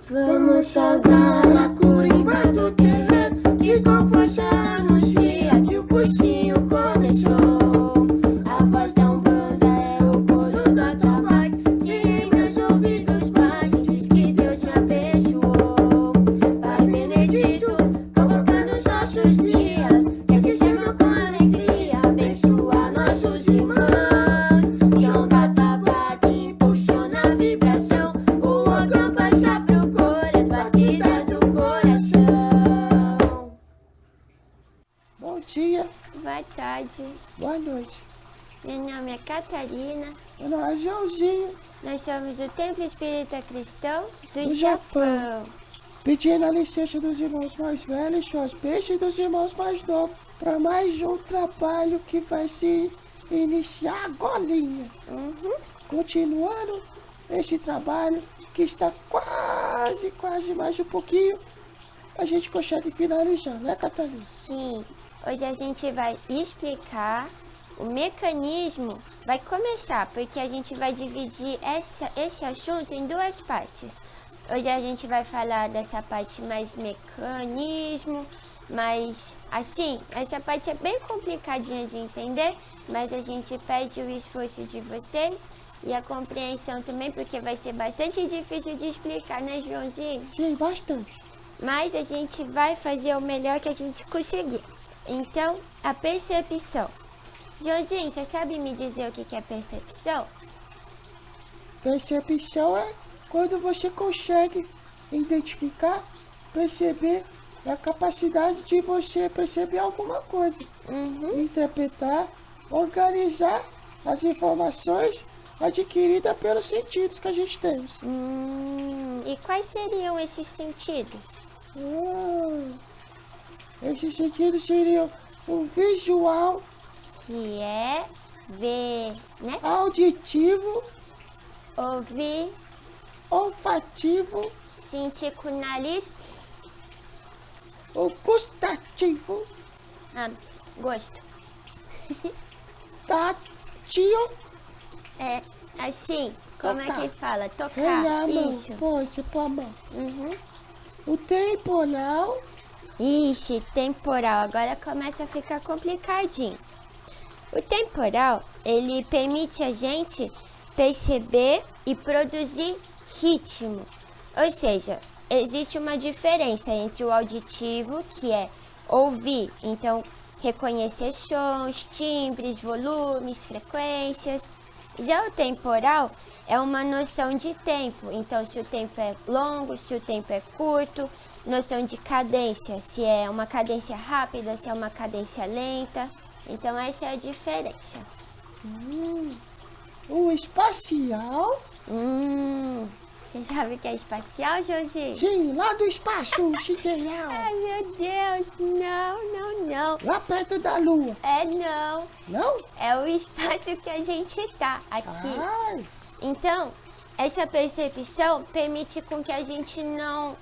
Vamos saudar a corimba do terreiro, que com força anuncia que o coxinho começou. A voz da Umbanda é o coro do atabaque, que em meus ouvidos bate, diz que Deus me abençoou. Pai Benedito, convocando os nossos dias, que chegam com alegria, abençoa nossos irmãos. João da Atabaque impulsiona a vibração, o órgão baixa pro coro, as batidas do coração. Bom dia, Boa tarde, boa noite. meu nome é Catarina, Meu nome é Joãozinho, nós somos do Templo Espírita Cristão do Do Japão. Japão. pedindo a licença dos irmãos mais velhos, suas bênçãos e dos irmãos mais novos, para mais um trabalho que vai se iniciar agorinha. Continuando esse trabalho que está quase mais um pouquinho, a gente consegue finalizar, né, Catarina? Sim, hoje a gente vai explicar o mecanismo, vai começar, porque a gente vai dividir esse assunto em duas partes. Hoje a gente vai falar dessa parte mais mecanismo, mas assim, essa parte é bem complicadinha de entender, mas a gente pede o esforço de vocês e a compreensão também, porque vai ser bastante difícil de explicar, né, Joãozinho? Sim, bastante. Mas a gente vai fazer o melhor que a gente conseguir. Então, a percepção. Joãozinho, você sabe me dizer o que é percepção? Percepção é quando você consegue identificar, perceber, é a capacidade de você perceber alguma coisa, interpretar, organizar as informações adquiridas pelos sentidos que a gente tem. E quais seriam esses sentidos? Esses sentidos seriam o visual, Que é ver, né? auditivo, Ouvir, olfativo, sentir com o nariz, o gustativo, gosto. tátil, É assim, como Tocar. é que fala? a Tocar, mão, isso. põe, você põe a mão. Uhum. O temporal, Ixi, temporal, agora começa a ficar complicadinho. O temporal, ele permite a gente perceber e produzir ritmo. Ou seja, existe uma diferença entre o auditivo, que é ouvir, então reconhecer sons, timbres, volumes, frequências. Já o temporal é uma noção de tempo, então se o tempo é longo, se o tempo é curto, noção de cadência, se é uma cadência rápida, se é uma cadência lenta. Então essa é a diferença. o espacial, Você sabe o que é espacial, Josi? sim, lá do espaço sideral, Ai, meu Deus, não. lá perto da lua, Não. não? É o espaço que a gente tá aqui. Ai, Então, essa percepção permite com que a gente não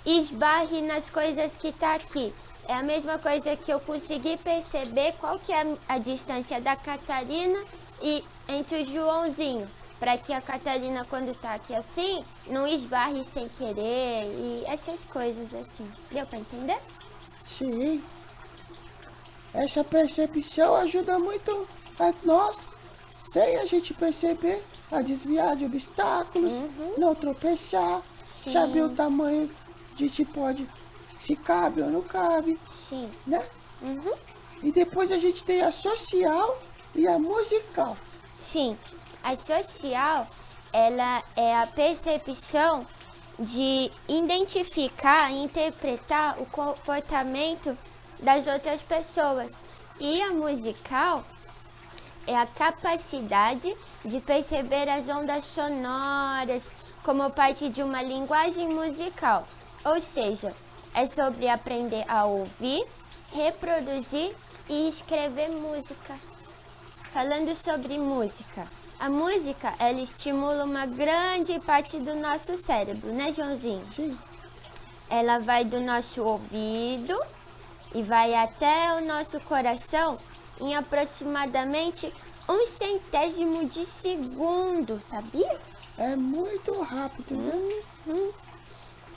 esbarre nas coisas que tá aqui. É a mesma coisa que eu consegui perceber qual que é a distância da Catarina e entre o Joãozinho. Para que a Catarina, quando tá aqui assim, não esbarre sem querer e essas coisas assim. Deu para entender? sim. Essa percepção ajuda muito a nós, sem a gente perceber, a desviar de obstáculos, não tropeçar, Sim. saber o tamanho de se cabe ou não cabe, Sim. né? E depois a gente tem a social e a musical. Sim, a social, ela é a percepção de identificar e interpretar o comportamento das outras pessoas. E a musical é a capacidade de perceber as ondas sonoras como parte de uma linguagem musical. Ou seja, é sobre aprender a ouvir, reproduzir e escrever música. Falando sobre música, a música, ela estimula uma grande parte do nosso cérebro, né, Joãozinho? Sim. Ela vai do nosso ouvido e vai até o nosso coração em aproximadamente 1/100º de segundo, sabia? É muito rápido, né?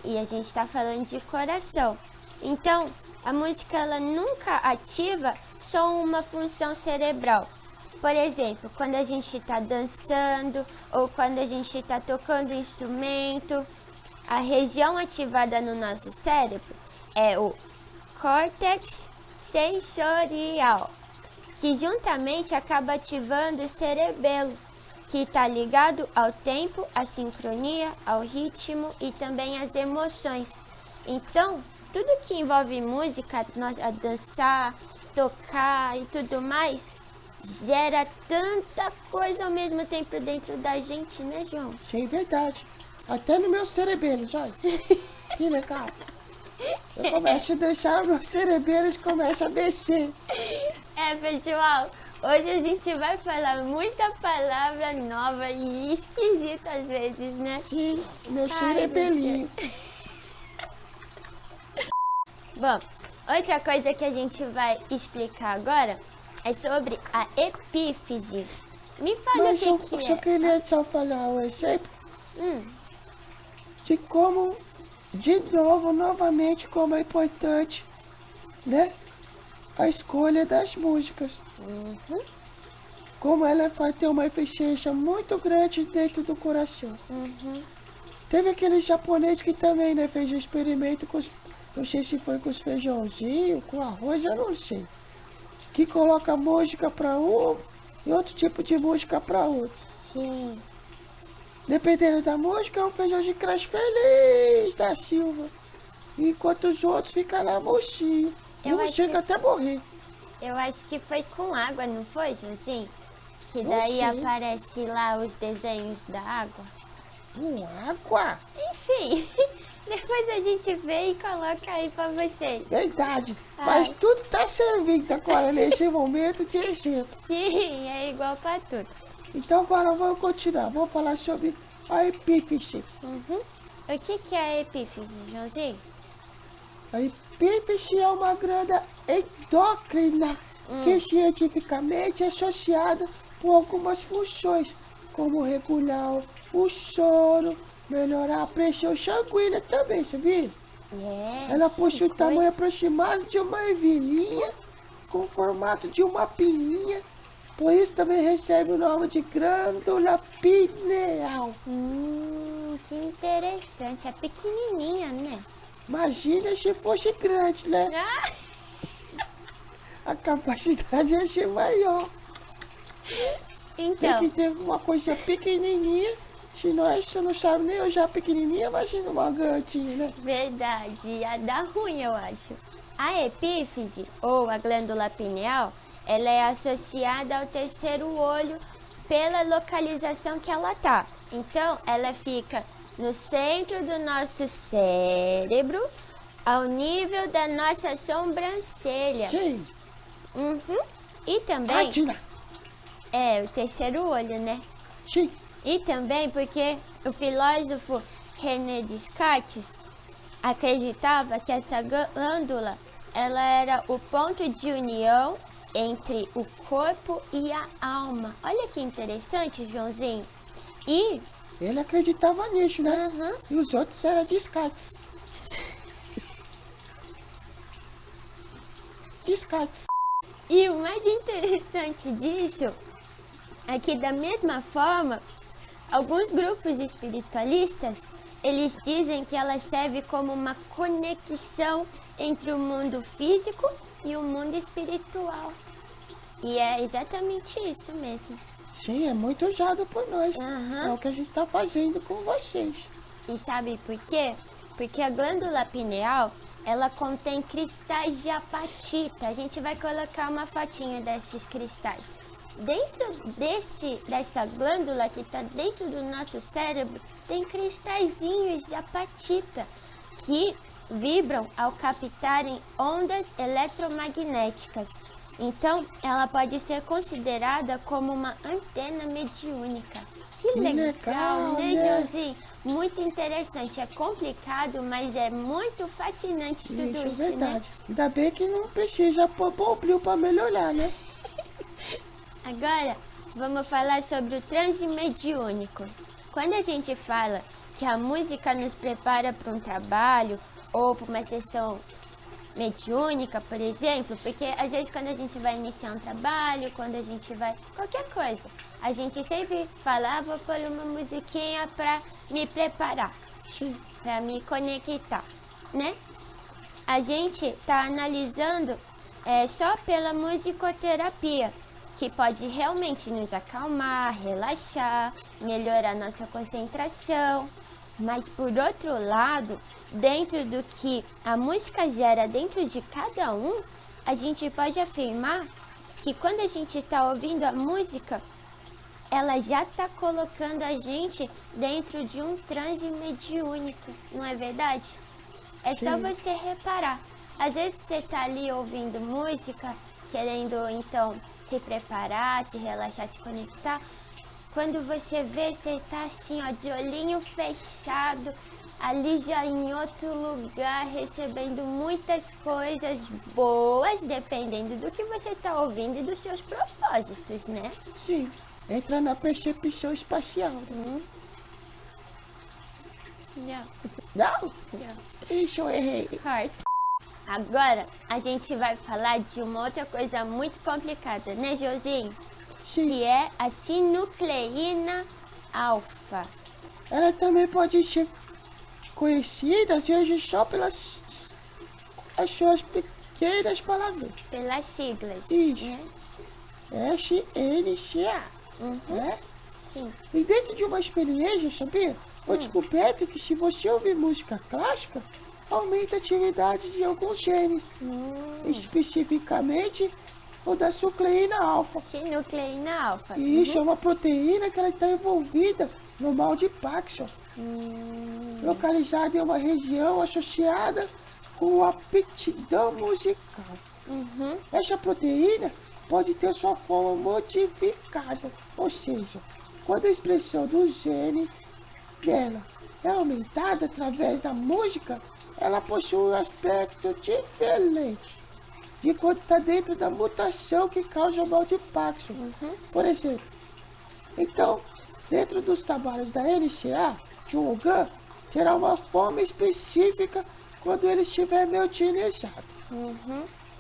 E a gente está falando de coração. Então, a música ela nunca ativa só uma função cerebral. Por exemplo, quando a gente está dançando ou quando a gente está tocando um instrumento, a região ativada no nosso cérebro é o córtex sensorial, que juntamente acaba ativando o cerebelo, que está ligado ao tempo, à sincronia, ao ritmo e também às emoções. Então, tudo que envolve música, nós a dançar, tocar e tudo mais, gera tanta coisa ao mesmo tempo dentro da gente, né, João? Sim, verdade. Até no meu cerebelo, olha. Que legal. Eu começo a deixar meus cerebelos começam a mexer. É, pessoal, hoje a gente vai falar muita palavra nova e esquisita às vezes, né? Sim, meu Ai, cerebelinho. Bom, outra coisa que a gente vai explicar agora é sobre a epífise. Me fala Mas o que eu só é. queria só falar um exemplo Hum, de como, de novo, novamente, como é importante, né? A escolha das músicas. uhum, Como ela vai ter uma eficiência muito grande dentro do coração. uhum. Teve aquele japonês que também, né, fez um experimento com os, não sei se foi com os feijãozinhos, com arroz, eu não sei. Que coloca música para um e outro tipo de música para outro. Sim. Dependendo da música, o feijãozinho cresce feliz da Silva. Enquanto os outros ficam lá murchinho. E Eu um acho chega que- até morrer. Eu acho que foi com água, não foi, assim? Que Não daí sei. aparece lá os desenhos da água. Com água? Enfim, depois a gente vê e coloca aí pra vocês. Verdade. Ai. Mas tudo tá servindo agora nesse momento de exemplo. Sim, é igual pra tudo. Então agora vamos continuar. Vamos falar sobre a epífise. Uhum. O que é a epífise, Joãozinho? A epífise é uma glândula endócrina que cientificamente é associada com algumas funções, como regular o sono, melhorar a pressão sanguínea também, sabia? É. Ela possui o que tamanho aproximado de uma ervilhinha, com o formato de uma pinhinha, por isso também recebe o nome de glândula pineal. Que interessante. É pequenininha, né? Imagina se fosse grande, né? Ah, A capacidade ia ser maior. Tem então, que ter uma coisa pequenininha, se nós você não sabe nem usar pequenininha, imagina uma gatinha, né? verdade. Ia dar ruim, eu acho. A epífise, ou a glândula pineal, ela é associada ao terceiro olho pela localização que ela tá. Então, ela fica no centro do nosso cérebro, ao nível da nossa sobrancelha. Sim. Uhum. E também Atira. é o terceiro olho, né? Sim. E também porque o filósofo René Descartes acreditava que essa glândula ela era o ponto de união entre o corpo e a alma. Olha que interessante, Joãozinho. E Ele acreditava nisso, né? Uhum. E os outros eram descartes. Descartes. E o mais interessante disso é que da mesma forma, alguns grupos espiritualistas, eles dizem que ela serve como uma conexão entre o mundo físico e o mundo espiritual. E é exatamente isso mesmo. Sim, é muito usado por nós. Aham. É o que a gente tá fazendo com vocês. E sabe por quê? Porque a glândula pineal, ela contém cristais de apatita. A gente vai colocar uma fotinha desses cristais. Dentro dessa glândula que está dentro do nosso cérebro, tem cristalzinhos de apatita que vibram ao captarem ondas eletromagnéticas. Então, ela pode ser considerada como uma antena mediúnica. Que legal, né, né? Joãozinho? Muito interessante. É complicado, mas é muito fascinante tudo Isso é isso, né? verdade. Ainda bem que não precisa pôr bombril pra melhorar, né? Agora, vamos falar sobre o transe mediúnico. Quando a gente fala que a música nos prepara para um trabalho ou para uma sessão mediúnica, por exemplo, porque às vezes quando a gente vai iniciar um trabalho, quando a gente vai qualquer coisa, a gente sempre fala, vou pôr uma musiquinha para me preparar, para me conectar, né? A gente tá analisando só pela musicoterapia, que pode realmente nos acalmar, relaxar, melhorar nossa concentração. Mas por outro lado, dentro do que a música gera dentro de cada um, a gente pode afirmar que quando a gente está ouvindo a música, ela já está colocando a gente dentro de um transe mediúnico, não é verdade? É só você reparar. Às vezes você está ali ouvindo música, querendo então se preparar, se relaxar, se conectar. Quando você vê, você tá assim, ó, de olhinho fechado, ali já em outro lugar, recebendo muitas coisas boas, dependendo do que você tá ouvindo e dos seus propósitos, né? Sim, entra na percepção espacial. Não. Não? Isso eu errei. Agora, a gente vai falar de uma outra coisa muito complicada, né, Josinho? Sim. Que é a sinucleína alfa. Ela também pode ser conhecida, às vezes, só pelas as suas pequenas palavras. Pelas siglas. Isso. Né? SNCA. Né? Sim. E dentro de uma experiência, sabia? Foi descoberto que se você ouvir música clássica, aumenta a atividade de alguns genes. Especificamente o da sucleína alfa. Sinucleína alfa. E isso é uma proteína que ela está envolvida no mal de Parkinson. Localizada em uma região associada com a aptidão musical. Essa proteína pode ter sua forma modificada, ou seja, quando a expressão do gene dela é aumentada através da música, ela possui um aspecto diferente de quando está dentro da mutação que causa o mal de Parkinson. Por exemplo, então, dentro dos trabalhos da NCA, de um orgã, terá uma forma específica quando ele estiver meiotinizado.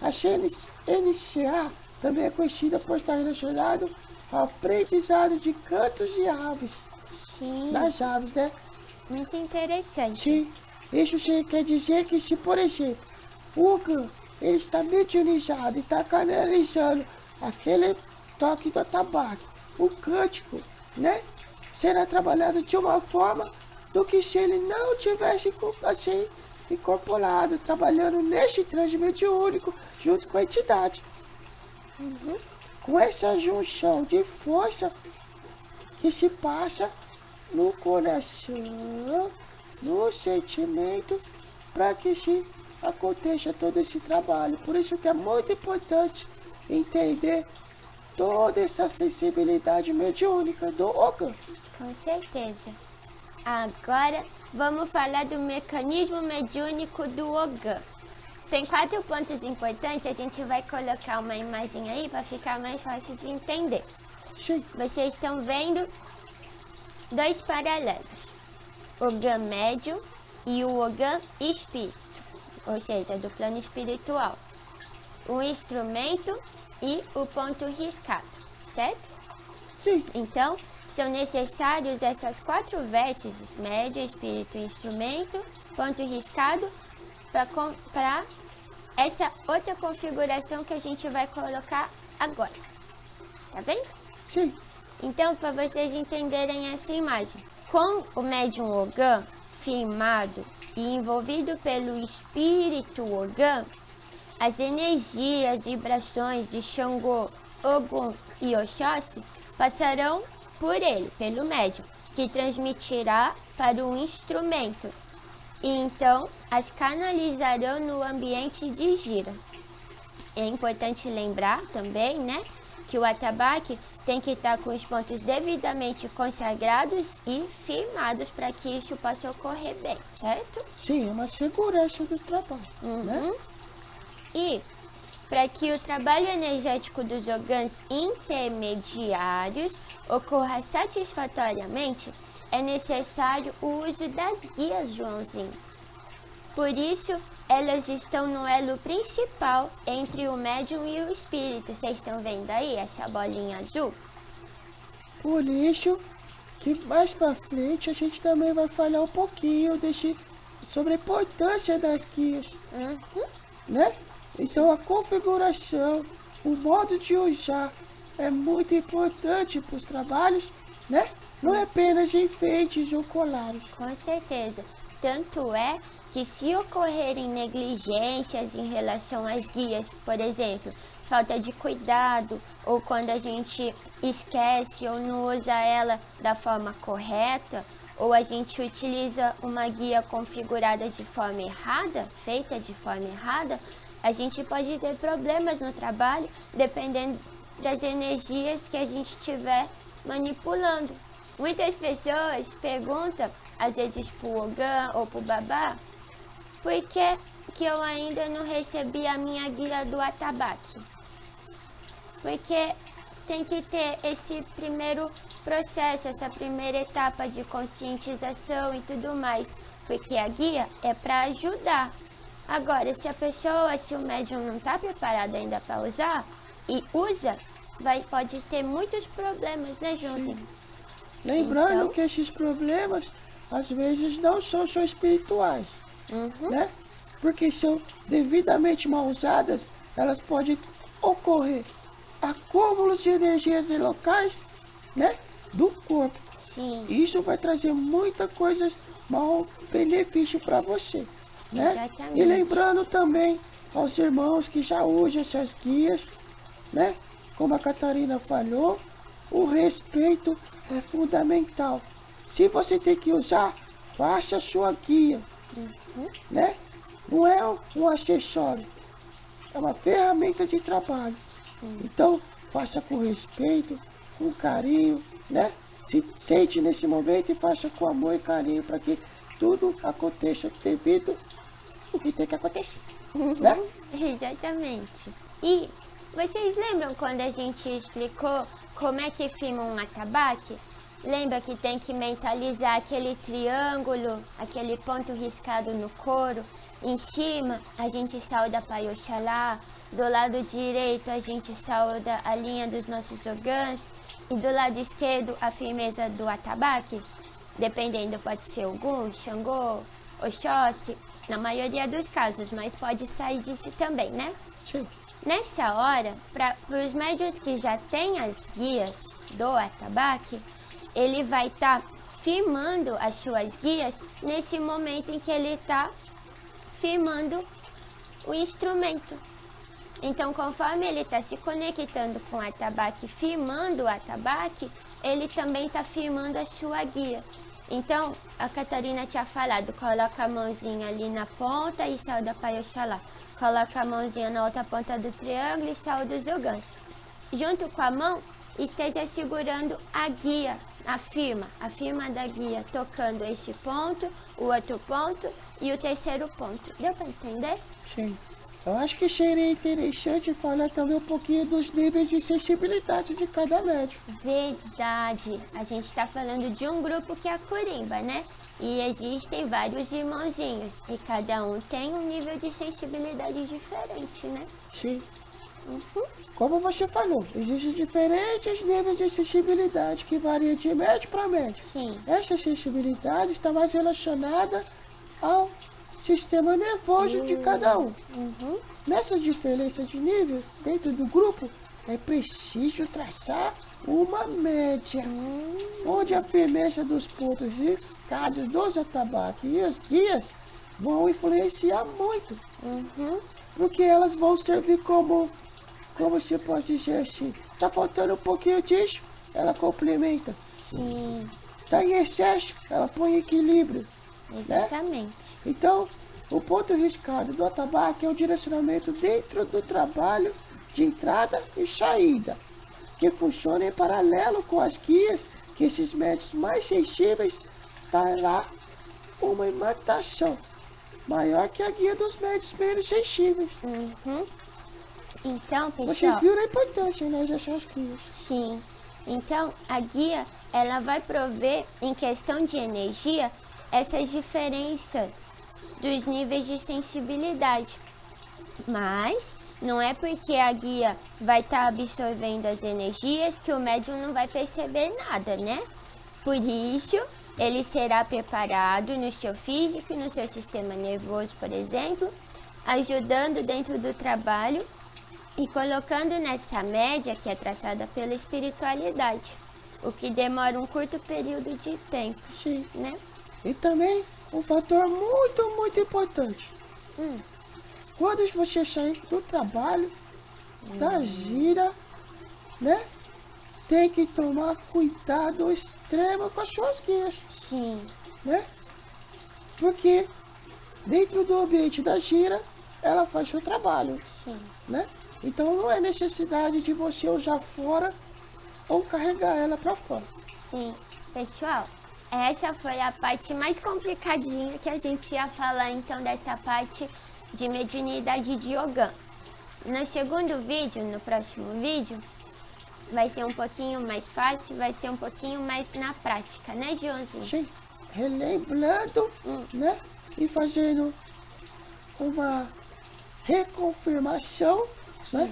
A NCA também é conhecida por estar relacionado ao aprendizado de cantos e aves. Sim. Das aves, né? Muito interessante. Sim. Isso quer dizer que se, por exemplo, o orgã ele está mediunizado e está canalizando aquele toque do tabaco, o cântico, né? Será trabalhado de uma forma do que se ele não tivesse assim incorporado, trabalhando neste transe mediúnico junto com a entidade. Com essa junção de força que se passa no coração, no sentimento, para que se aconteça todo esse trabalho. Por isso que é muito importante entender toda essa sensibilidade mediúnica do órgão. Com certeza. Agora vamos falar do mecanismo mediúnico do Ogã. Tem 4 pontos importantes, a gente vai colocar uma imagem aí para ficar mais fácil de entender. Sim. Vocês estão vendo 2 paralelos, o Ogã médium e o Ogã espírito, ou seja, do plano espiritual. O instrumento e o ponto riscado, certo? Sim. Então, são necessários essas 4 vértices, médio, espírito e instrumento, ponto riscado, para essa outra configuração que a gente vai colocar agora. Tá bem? Sim. Então, para vocês entenderem essa imagem, com o médium Ogã firmado e envolvido pelo espírito Ogã, as energias, vibrações de Xangô, Ogum e Oxóssi passarão por ele, pelo médium, que transmitirá para o instrumento e então as canalizarão no ambiente de gira. É importante lembrar também, né, que o atabaque tem que estar com os pontos devidamente consagrados e firmados para que isso possa ocorrer bem, certo? Sim, é uma segurança do trabalho, né? E para que o trabalho energético dos órgãos intermediários ocorra satisfatoriamente, é necessário o uso das guias, Joãozinho. Por isso, elas estão no elo principal entre o médium e o espírito. Vocês estão vendo aí essa bolinha azul? Por isso que mais pra frente a gente também vai falar um pouquinho sobre a importância das guias, né? Então a configuração, o modo de usar é muito importante para os trabalhos, né? Não é apenas enfeites ou colares. Com certeza. Tanto é que se ocorrerem negligências em relação às guias, por exemplo, falta de cuidado, ou quando a gente esquece ou não usa ela da forma correta, ou a gente utiliza uma guia configurada de forma errada, feita de forma errada, a gente pode ter problemas no trabalho, dependendo das energias que a gente estiver manipulando. Muitas pessoas perguntam, às vezes pro Ogã ou pro Babá, por que eu ainda não recebi a minha guia do atabaque? Porque tem que ter esse primeiro processo, essa primeira etapa de conscientização e tudo mais, porque a guia é para ajudar. Agora, se o médium não está preparado ainda para usar e usa, pode ter muitos problemas, né, Joãozinho? Lembrando Então, que esses problemas, às vezes, não são só espirituais, né? Porque são devidamente mal usadas, elas podem ocorrer acúmulos de energias locais, né, do corpo. Sim, Isso vai trazer muita coisa mal benefício para você, né? Exatamente. E lembrando também aos irmãos que já usam essas guias, né? Como a Catarina falou, o respeito é fundamental. Se você tem que usar, faça a sua guia, né? Não é um acessório, é uma ferramenta de trabalho. Então, faça com respeito, com carinho, né? Se sente nesse momento e faça com amor e carinho para que tudo aconteça devido o que tem que acontecer, né? exatamente. E vocês lembram quando a gente explicou como é que firma um atabaque? Lembra que tem que mentalizar aquele triângulo, aquele ponto riscado no couro? Em cima, a gente sauda Pai Oxalá. Do lado direito, a gente sauda a linha dos nossos ogãs. E do lado esquerdo, a firmeza do atabaque. Dependendo, pode ser Ogum, Xangô, Oxóssi. Na maioria dos casos, mas pode sair disso também, né? Sim. Nessa hora, para os médiuns que já têm as guias do atabaque, ele vai estar firmando as suas guias nesse momento em que ele está firmando o instrumento. Então, conforme ele está se conectando com o atabaque, firmando o atabaque, ele também está firmando a sua guia. Então, a Catarina tinha falado, coloca a mãozinha ali na ponta e sauda Pai Oxalá. Coloca a mãozinha na outra ponta do triângulo e sauda os ogãs. Junto com a mão, esteja segurando a guia, a firma da guia, tocando este ponto, o outro ponto e o terceiro ponto. Deu para entender? Sim. Eu acho que seria interessante falar também um pouquinho dos níveis de sensibilidade de cada médium. Verdade. A gente está falando de um grupo que é a Corimba, né? E existem vários irmãozinhos. E cada um tem um nível de sensibilidade diferente, né? Sim. Como você falou, existem diferentes níveis de sensibilidade que variam de médio para médio. Sim. Essa sensibilidade está mais relacionada ao sistema nervoso de cada um. Nessa diferença de níveis dentro do grupo, é preciso traçar uma média, onde a firmeza dos pontos riscados dos atabaques e os guias vão influenciar muito, porque elas vão servir como se pode dizer assim, tá faltando um pouquinho disso, ela complementa. Sim, Tá em excesso, ela põe equilíbrio. exatamente. Então, o ponto riscado do atabaque é o direcionamento dentro do trabalho de entrada e saída, que funciona em paralelo com as guias que esses médios mais sensíveis dará uma imatação maior que a guia dos médios menos sensíveis. Então, Vocês pessoal, viram a importância, né, dessas guias? sim. Então, a guia, ela vai prover, em questão de energia, essas diferenças dos níveis de sensibilidade. Mas não é porque a guia vai estar absorvendo as energias que o médium não vai perceber nada, né? Por isso, ele será preparado no seu físico, no seu sistema nervoso, por exemplo, ajudando dentro do trabalho e colocando nessa média que é traçada pela espiritualidade, o que demora um curto período de tempo, Sim. né? E também um fator muito, muito importante. Quando você sair do trabalho, da gira, né? Tem que tomar cuidado extremo com as suas guias, Sim, né? Porque dentro do ambiente da gira, ela faz seu trabalho, sim. né? Então não é necessidade de você usar fora ou carregar ela para fora. Sim, pessoal, essa foi a parte mais complicadinha que a gente ia falar então dessa parte de mediunidade de Ogã. No segundo vídeo, no próximo vídeo, vai ser um pouquinho mais fácil, vai ser um pouquinho mais na prática, né, Joãozinho? Sim, relembrando, né? E fazendo uma reconfirmação, né?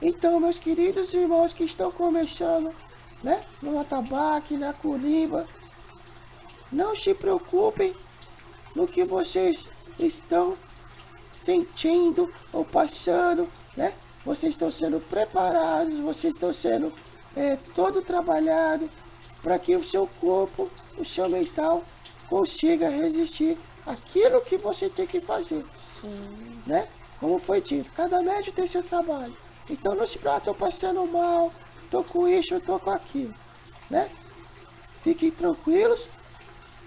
Então, meus queridos irmãos que estão começando, né? No atabaque, na curimba, não se preocupem no que vocês estão sentindo ou passando, né? Vocês estão sendo preparados, vocês estão sendo todo trabalhado para que o seu corpo, o seu mental consiga resistir àquilo que você tem que fazer, né? Como foi dito, cada médium tem seu trabalho. Então não se preocupe, estou passando mal, estou com isso, estou com aquilo, né? Fiquem tranquilos,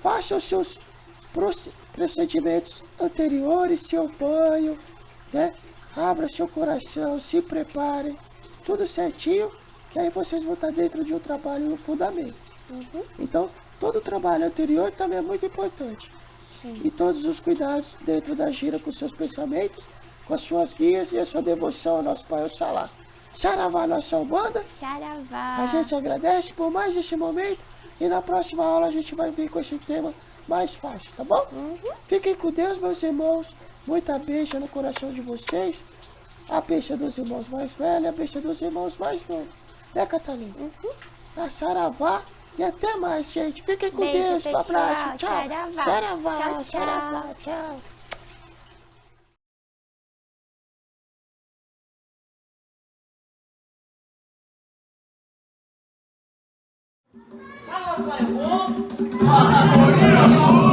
façam os seus procedimentos anteriores, seu banho, né? Abra seu coração, se preparem, tudo certinho, que aí vocês vão estar dentro de um trabalho no fundamento. Então, todo o trabalho anterior também é muito importante. Sim. E todos os cuidados dentro da gira com seus pensamentos, com as suas guias e a sua devoção ao nosso Pai Oxalá. Saravá, nossa Umbanda. Saravá. A gente agradece por mais esse momento e na próxima aula a gente vai vir com esse tema mais fácil, tá bom? Fiquem com Deus, meus irmãos. Muita beijo no coração de vocês. A beijo dos irmãos mais velhos, a beijo dos irmãos mais novos. Né, Catalina? A saravá e até mais, gente. Fiquem com Beijo, Deus. Um pessoal. abraço. Tchau. Saravá. Saravá. Tchau, tchau. Saravá. Tchau. Fala, pai bom.